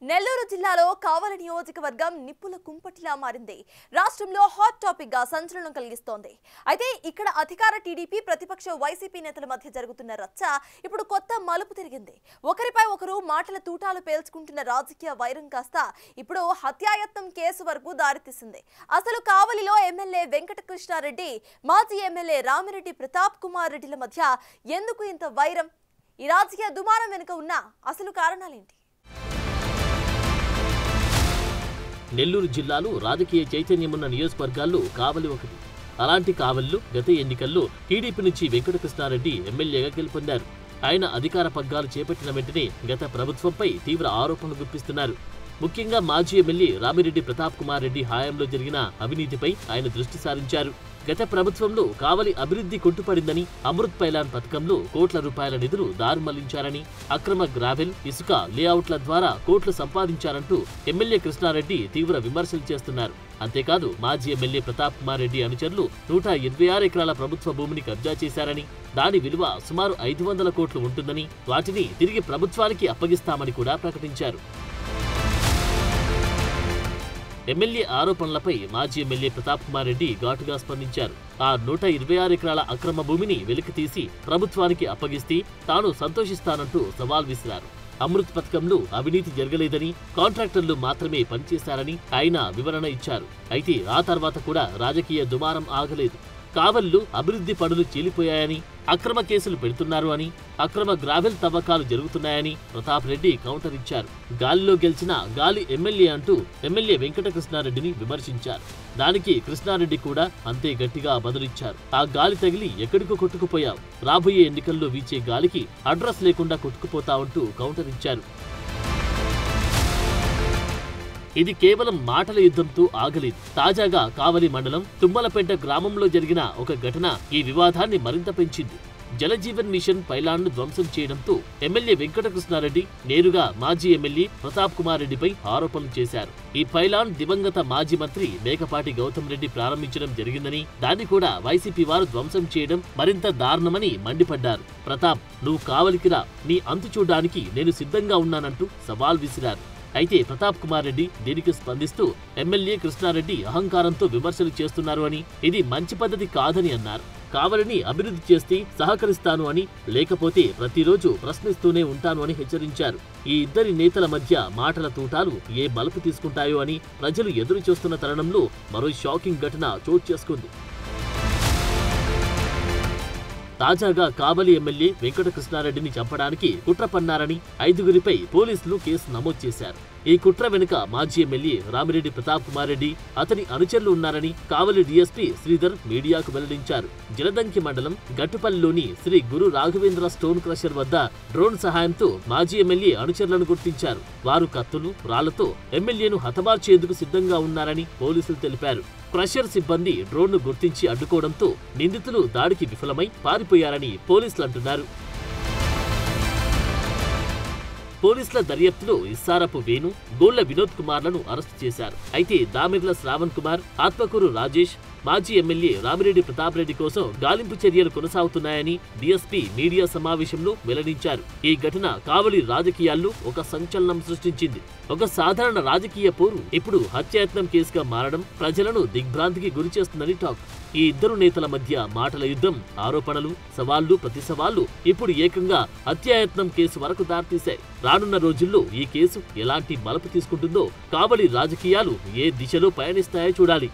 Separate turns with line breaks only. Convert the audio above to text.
నెల్లూరు జిల్లాలో కావలి నియోజకవర్గం నిప్పుల కుంపటిలా మారింది. రాష్ట్రంలో హాట్ టాపిక్ గా సంచలనం కలిగిస్తోంది. అయితే ఇక్కడ అధికార టీడీపీ ప్రతిపక్ష వైసీపీ నేతల మధ్య జరుగుతున్న రచ్చ ఇప్పుడు కొత్త మలుపు తిరిగింది. ఒకరిపై ఒకరు మాటల తూటాలు పేల్చుకుంటున్న రాజకీయ వైరం కాస్త ఇప్పుడు హత్యాయత్నం కేసు వరకు దారితీసింది. అసలు కావలిలో ఎమ్మెల్యే వెంకటకృష్ణారెడ్డి, మాజీ ఎమ్మెల్యే రామిరెడ్డి ప్రతాప్ కుమార్ రెడ్డిల మధ్య ఎందుకు ఇంత వైరం? ఈ రాజకీయ దుమారం వెనుక ఉన్న అసలు కారణాలేంటి?
నెల్లూరు జిల్లాలో రాజకీయ చైతన్యమున్న నియోజకవర్గాల్లో కావలి ఒకటి. అలాంటి కావలిలో గత ఎన్నికల్లో టీడీపీ నుంచి వెంకటకృష్ణారెడ్డి ఎమ్మెల్యేగా గెలుపొందారు. ఆయన అధికార పగ్గాలు చేపట్టిన వెంటనే గత ప్రభుత్వంపై తీవ్ర ఆరోపణలు గుప్పిస్తున్నారు. ముఖ్యంగా మాజీ ఎమ్మెల్యే రామిరెడ్డి ప్రతాప్ కుమార్ రెడ్డి హయాంలో జరిగిన అవినీతిపై ఆయన దృష్టి సారించారు. గత ప్రభుత్వంలో కావలి అభివృద్ధి కొట్టుపడిందని, అమృత్ పైలాన్ పథకంలో కోట్ల రూపాయల నిధులు దారిమళ్లించారని, అక్రమ గ్రావెల్, ఇసుక లేఅవుట్ల ద్వారా కోట్లు సంపాదించారంటూ ఎమ్మెల్యే కృష్ణారెడ్డి తీవ్ర విమర్శలు చేస్తున్నారు. అంతేకాదు మాజీ ఎమ్మెల్యే ప్రతాప్ కుమార్ రెడ్డి అనుచరులు 126 ఎకరాల ప్రభుత్వ భూమిని కబ్జా చేశారని, దాని విలువ సుమారు 500 కోట్లు ఉంటుందని, వాటిని తిరిగి ప్రభుత్వానికి అప్పగిస్తామని కూడా ప్రకటించారు. ఎమ్మెల్యే ఆరోపణలపై మాజీ ఎమ్మెల్యే ప్రతాప్ కుమార్ రెడ్డి ఘాటుగా స్పందించారు. ఆ 126 ఎకరాల అక్రమ భూమిని వెలికితీసి ప్రభుత్వానికి అప్పగిస్తే తాను సంతోషిస్తానంటూ సవాల్ విసిరారు. అమృత్ పథకంలో అవినీతి జరగలేదని, కాంట్రాక్టర్లు మాత్రమే పనిచేశారని ఆయన వివరణ ఇచ్చారు. అయితే ఆ తర్వాత కూడా రాజకీయ దుమారం ఆగలేదు. కావలిలో అభివృద్ధి పనులు చీలిపోయాయని, అక్రమ కేసులు పెడుతున్నారు అని, అక్రమ గ్రావెల్ తవ్వకాలు జరుగుతున్నాయని ప్రతాప్ రెడ్డి కౌంటర్ ఇచ్చారు. గాలిలో గెలిచిన గాలి ఎమ్మెల్యే అంటూ ఎమ్మెల్యే వెంకటకృష్ణారెడ్డిని విమర్శించారు. దానికి కృష్ణారెడ్డి కూడా అంతే గట్టిగా బదులిచ్చారు. ఆ గాలి తగిలి ఎక్కడికో కొట్టుకుపోయావు, రాబోయే ఎన్నికల్లో వీచే గాలికి అడ్రస్ లేకుండా కొట్టుకుపోతావంటూ కౌంటర్ ఇచ్చారు. ఇది కేవలం మాటల యుద్ధంతో ఆగలేదు. తాజాగా కావలి మండలం తుమ్మలపేట గ్రామంలో జరిగిన ఒక ఘటన ఈ వివాదాన్ని మరింత పెంచింది. జలజీవన్ మిషన్ పైలాన్ను ధ్వంసం చేయడంతో ఎమ్మెల్యే వెంకటకృష్ణారెడ్డి నేరుగా మాజీ ఎమ్మెల్యే ప్రతాప్ కుమార్ రెడ్డిపై ఆరోపణలు చేశారు. ఈ పైలాన్ దివంగత మాజీ మంత్రి మేకపాటి గౌతమ్ రెడ్డి ప్రారంభించడం జరిగిందని, దాన్ని కూడా వైసీపీ వారు ధ్వంసం చేయడం మరింత దారుణమని మండిపడ్డారు. ప్రతాప్, నువ్వు కావలికి రా, నీ అంతు చూడ్డానికి నేను సిద్ధంగా ఉన్నానంటూ సవాల్ విసిరారు. అయితే ప్రతాప్ కుమార్ రెడ్డి దీనికి స్పందిస్తూ ఎమ్మెల్యే కృష్ణారెడ్డి అహంకారంతో విమర్శలు చేస్తున్నారు అని, ఇది మంచి పద్ధతి కాదని అన్నారు. కావలిని అభివృద్ధి చేస్తే సహకరిస్తాను అని, లేకపోతే ప్రతిరోజు ప్రశ్నిస్తూనే ఉంటాను అని హెచ్చరించారు. ఈ ఇద్దరి నేతల మధ్య మాటల తూటాలు ఏ మలుపు తీసుకుంటాయో అని ప్రజలు ఎదురు చూస్తున్న తరుణంలో మరో షాకింగ్ ఘటన చోటు చేసుకుంది. తాజాగా కావలి ఎమ్మెల్యే వెంకటకృష్ణారెడ్డిని చంపడానికి కుట్ర పన్నారని 5గురిపై పోలీసులు కేసు నమోదు చేశారు. ఈ కుట్ర వెనుక మాజీ ఎమ్మెల్యే రామిరెడ్డి ప్రతాప్ కుమార్ రెడ్డి, అతని అనుచరులు ఉన్నారని కావలి డీఎస్పీ శ్రీధర్ మీడియాకు వెల్లడించారు. జలదంకి మండలం గట్టుపల్లిలోని శ్రీ గురు రాఘవేంద్ర స్టోన్ క్రషర్ వద్ద డ్రోన్ సహాయంతో మాజీ ఎమ్మెల్యే అనుచరులను గుర్తించారు. వారు కత్తులు, రాళ్లతో ఎమ్మెల్యేను హతమార్చేందుకు సిద్ధంగా ఉన్నారని పోలీసులు తెలిపారు. క్రషర్ సిబ్బంది డ్రోన్ను గుర్తించి అడ్డుకోవడంతో నిందితులు దాడికి విఫలమై పారిపోయారని పోలీసులు అంటున్నారు. పోలీసుల దర్యాప్తులో ఇస్సారపు వేణు, గోళ్ల వినోద్ కుమార్లను అరెస్టు చేశారు. అయితే దామిర్ల శ్రావణ్ కుమార్, ఆత్మకూరు రాజేష్, మాజీ ఎమ్మెల్యే రామిరెడ్డి ప్రతాప్ రెడ్డి కోసం గాలింపు చర్యలు కొనసాగుతున్నాయని డీఎస్పీ మీడియా సమావేశంలో వెల్లడించారు. ఈ ఘటన కావలి రాజకీయాల్లో ఒక సంచలనం సృష్టించింది. ఒక సాధారణ రాజకీయ పోరు ఇప్పుడు హత్యాయత్నం కేసుగా మారడం ప్రజలను దిగ్భ్రాంతికి గురిచేస్తుందని టాక్. ఈ ఇద్దరు నేతల మధ్య మాటల యుద్ధం, ఆరోపణలు, సవాళ్లు, ప్రతి సవాళ్లు ఇప్పుడు ఏకంగా హత్యాయత్నం కేసు వరకు దారితీశాయి. రానున్న రోజుల్లో ఈ కేసు ఎలాంటి మలుపు తీసుకుంటుందో, కావలి రాజకీయాలు ఏ దిశలో పయనిస్తాయో చూడాలి.